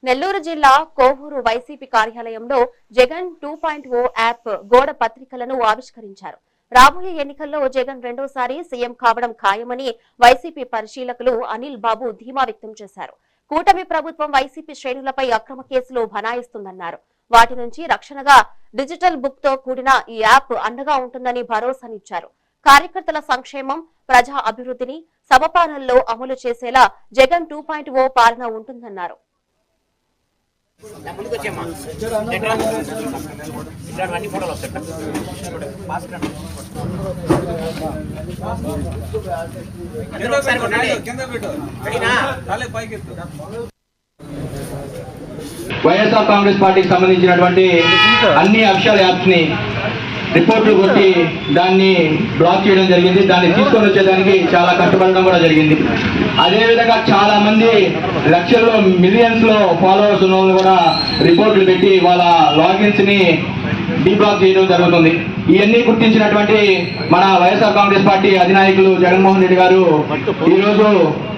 నెల్లూరు జిల్లా కోవూరు వైసీపీ కార్యాలయంలో జగన్ 2.0 యాప్ గోడ పత్రికలను ఆవిష్కరించారు. రాబోయే ఎన్నికల్లో జగన్ రెండోసారి సీఎం కావడం ఖాయమని వైసీపీ పరిశీలకులు అనిల్ బాబు ధీమా వ్యక్తం చేశారు. కూటమి ప్రభుత్వం వైసీపీ శ్రేణులపై అక్రమ కేసులు బనాయిస్తుందన్నారు. వాటి నుంచి రక్షణగా డిజిటల్ బుక్ తో కూడిన ఈ యాప్ అండగా ఉంటుందని భరోసానిచ్చారు. కార్యకర్తల సంక్షేమం, ప్రజా అభివృద్ధిని సమపాలనలో అమలు చేసేలా జగన్ 2.0 పాలన ఉంటుందన్నారు. వైఎస్ఆర్ కాంగ్రెస్ పార్టీకి సంబంధించినటువంటి అన్ని అఫీషియల్ యాప్స్ ని రిపోర్ట్లు కొట్టి దాన్ని బ్లాక్ చేయడం జరిగింది. దాన్ని తీసుకొని వచ్చేదానికి చాలా కష్టపడడం కూడా జరిగింది. అదేవిధంగా చాలా మంది లక్షల్లో మిలియన్స్ లో ఫాలోవర్స్ ఉన్న వాళ్ళు కూడా రిపోర్ట్లు పెట్టి వాళ్ళ లాగిన్స్ ని డీబ్లాక్ చేయడం జరుగుతుంది. ఇవన్నీ గుర్తించినటువంటి మన వైఎస్ఆర్ కాంగ్రెస్ పార్టీ అధినాయకులు జగన్మోహన్ రెడ్డి గారు ఈరోజు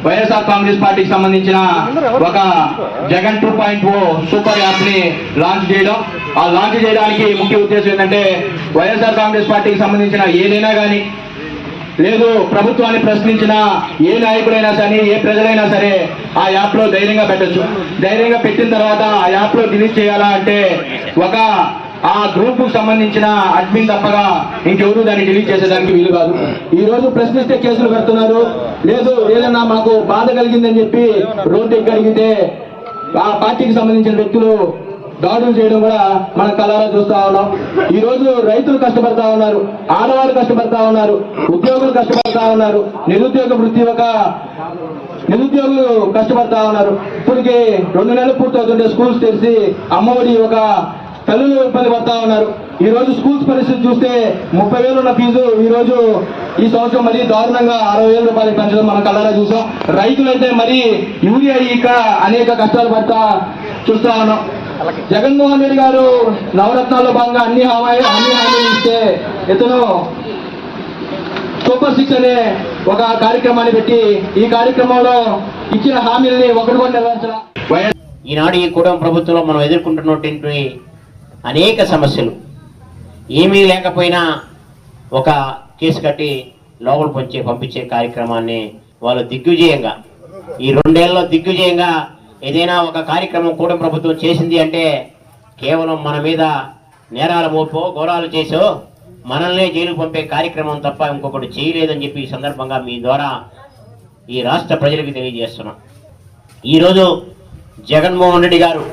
వైఎస్ఆర్ కాంగ్రెస్ పార్టీకి సంబంధించిన ఒక జగన్ 2.0 సూపర్ యాప్ ని లాంచ్ చేయడం. ఆ లాంచ్ చేయడానికి ముఖ్య ఉద్దేశం ఏంటంటే వైఎస్ఆర్ కాంగ్రెస్ పార్టీకి సంబంధించిన ఏదైనా కానీ లేదు ప్రభుత్వాన్ని ప్రశ్నించిన ఏ నాయకుడైనా సరే ఏ ప్రజలైనా సరే ఆ యాప్ లో ధైర్యంగా పెట్టచ్చు. ధైర్యంగా పెట్టిన తర్వాత ఆ యాప్ లో డిలీట్ చేయాలా అంటే ఒక ఆ గ్రూప్ కు సంబంధించిన అడ్మిన్ తప్పగా ఇంకెవరు దాన్ని డిలీట్ చేసేదానికి వీలు కాదు. ఈ రోజు ప్రశ్నిస్తే కేసులు కడుతున్నారు. లేదు ఏదన్నా మాకు బాధ కలిగిందని చెప్పి రోడ్డు ఎక్కడిగితే ఆ పార్టీకి సంబంధించిన వ్యక్తులు దాడులు చేయడం కూడా మనం కళ్ళారా చూస్తా ఉన్నాం. ఈ రోజు రైతులు కష్టపడతా ఉన్నారు, ఆడవాళ్ళు కష్టపడతా ఉన్నారు, ఉద్యోగులు కష్టపడతా ఉన్నారు, నిరుద్యోగులు కష్టపడతా ఉన్నారు. ఇప్పటికి 2 నెలలు పూర్తవుతుంటే స్కూల్స్ తెరిచి అమ్మఒడి ఒక తల్లులు ఇబ్బంది పడతా ఉన్నారు. ఈ రోజు స్కూల్స్ పరిస్థితి చూస్తే 30,000 ఉన్న ఫీజు ఈ రోజు ఈ సంవత్సరం మరీ దారుణంగా 60,000 రూపాయలు పెంచడం మనం కళ్ళారా చూసాం. రైతులైతే మరి యూరియా ఇక అనేక కష్టాలు పడతా చూస్తా ఉన్నాం. జగన్మోహన్ రెడ్డి గారు నవరత్నాల్లో భాగంగా అన్ని హామీలు ఇస్తే ఇతను సూపర్ 6 అనే ఒక కార్యక్రమాన్ని పెట్టి ఈ కార్యక్రమంలో ఇచ్చిన హామీలని ఒకటి కూడా నెరవేర్చడం. ఈనాడు ఈ కూటమి ప్రభుత్వంలో మనం ఎదుర్కొంటున్నటువంటి అనేక సమస్యలు ఏమీ లేకపోయినా ఒక కేసు కట్టి లోపల పంపించే కార్యక్రమాన్ని వాళ్ళు దిగ్విజయంగా ఈ 2 ఏళ్లలో దిగ్విజయంగా ఏదైనా ఒక కార్యక్రమం కూటమి ప్రభుత్వం చేసింది అంటే కేవలం మన మీద నేరాల మోపో ఘోరాలు చేసో మనల్నే జైలుకు పంపే కార్యక్రమం తప్ప ఇంకొకటి చేయలేదని చెప్పి ఈ సందర్భంగా మీ ద్వారా ఈ రాష్ట్ర ప్రజలకు తెలియజేస్తున్నాం. ఈరోజు జగన్మోహన్ రెడ్డి గారు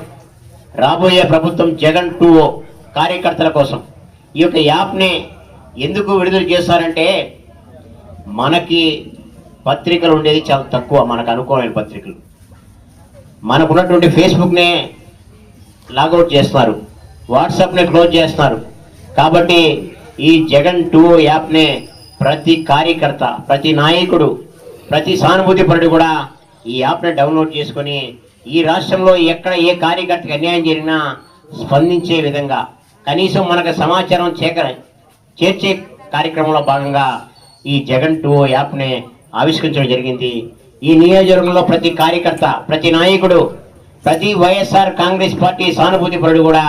రాబోయే ప్రభుత్వం జగన్ 2.0 కార్యకర్తల కోసం ఈ యొక్క యాప్ని ఎందుకు విడుదల చేస్తారంటే మనకి పత్రికలు ఉండేది చాలా తక్కువ, మనకు అనుకూలమైన పత్రికలు. మనకున్నటువంటి ఫేస్బుక్నే లాగౌట్ చేస్తున్నారు, వాట్సాప్ని క్లోజ్ చేస్తున్నారు. కాబట్టి ఈ జగన్ 2.0 యాప్నే ప్రతి కార్యకర్త, ప్రతి నాయకుడు, ప్రతి సానుభూతి పరుడు కూడా ఈ యాప్ని డౌన్లోడ్ చేసుకొని ఈ రాష్ట్రంలో ఎక్కడ ఏ కార్యకర్తకి అన్యాయం జరిగినా స్పందించే విధంగా కనీసం మనకు సమాచారం చేర్చే కార్యక్రమంలో భాగంగా ఈ జగన్ 2.0 యాప్ని ఆవిష్కరించడం జరిగింది. ఈ నియోజకవర్గంలో ప్రతి కార్యకర్త, ప్రతి నాయకుడు, ప్రతి వైఎస్ఆర్ కాంగ్రెస్ పార్టీ సానుభూతి పరుడు కూడా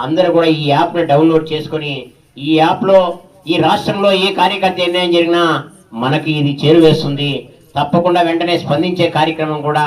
అందరూ కూడా ఈ యాప్ని డౌన్లోడ్ చేసుకొని ఈ యాప్లో ఈ రాష్ట్రంలో ఏ కార్యకర్త అన్యాయం జరిగినా మనకి ఇది చేరువేస్తుంది. తప్పకుండా వెంటనే స్పందించే కార్యక్రమం కూడా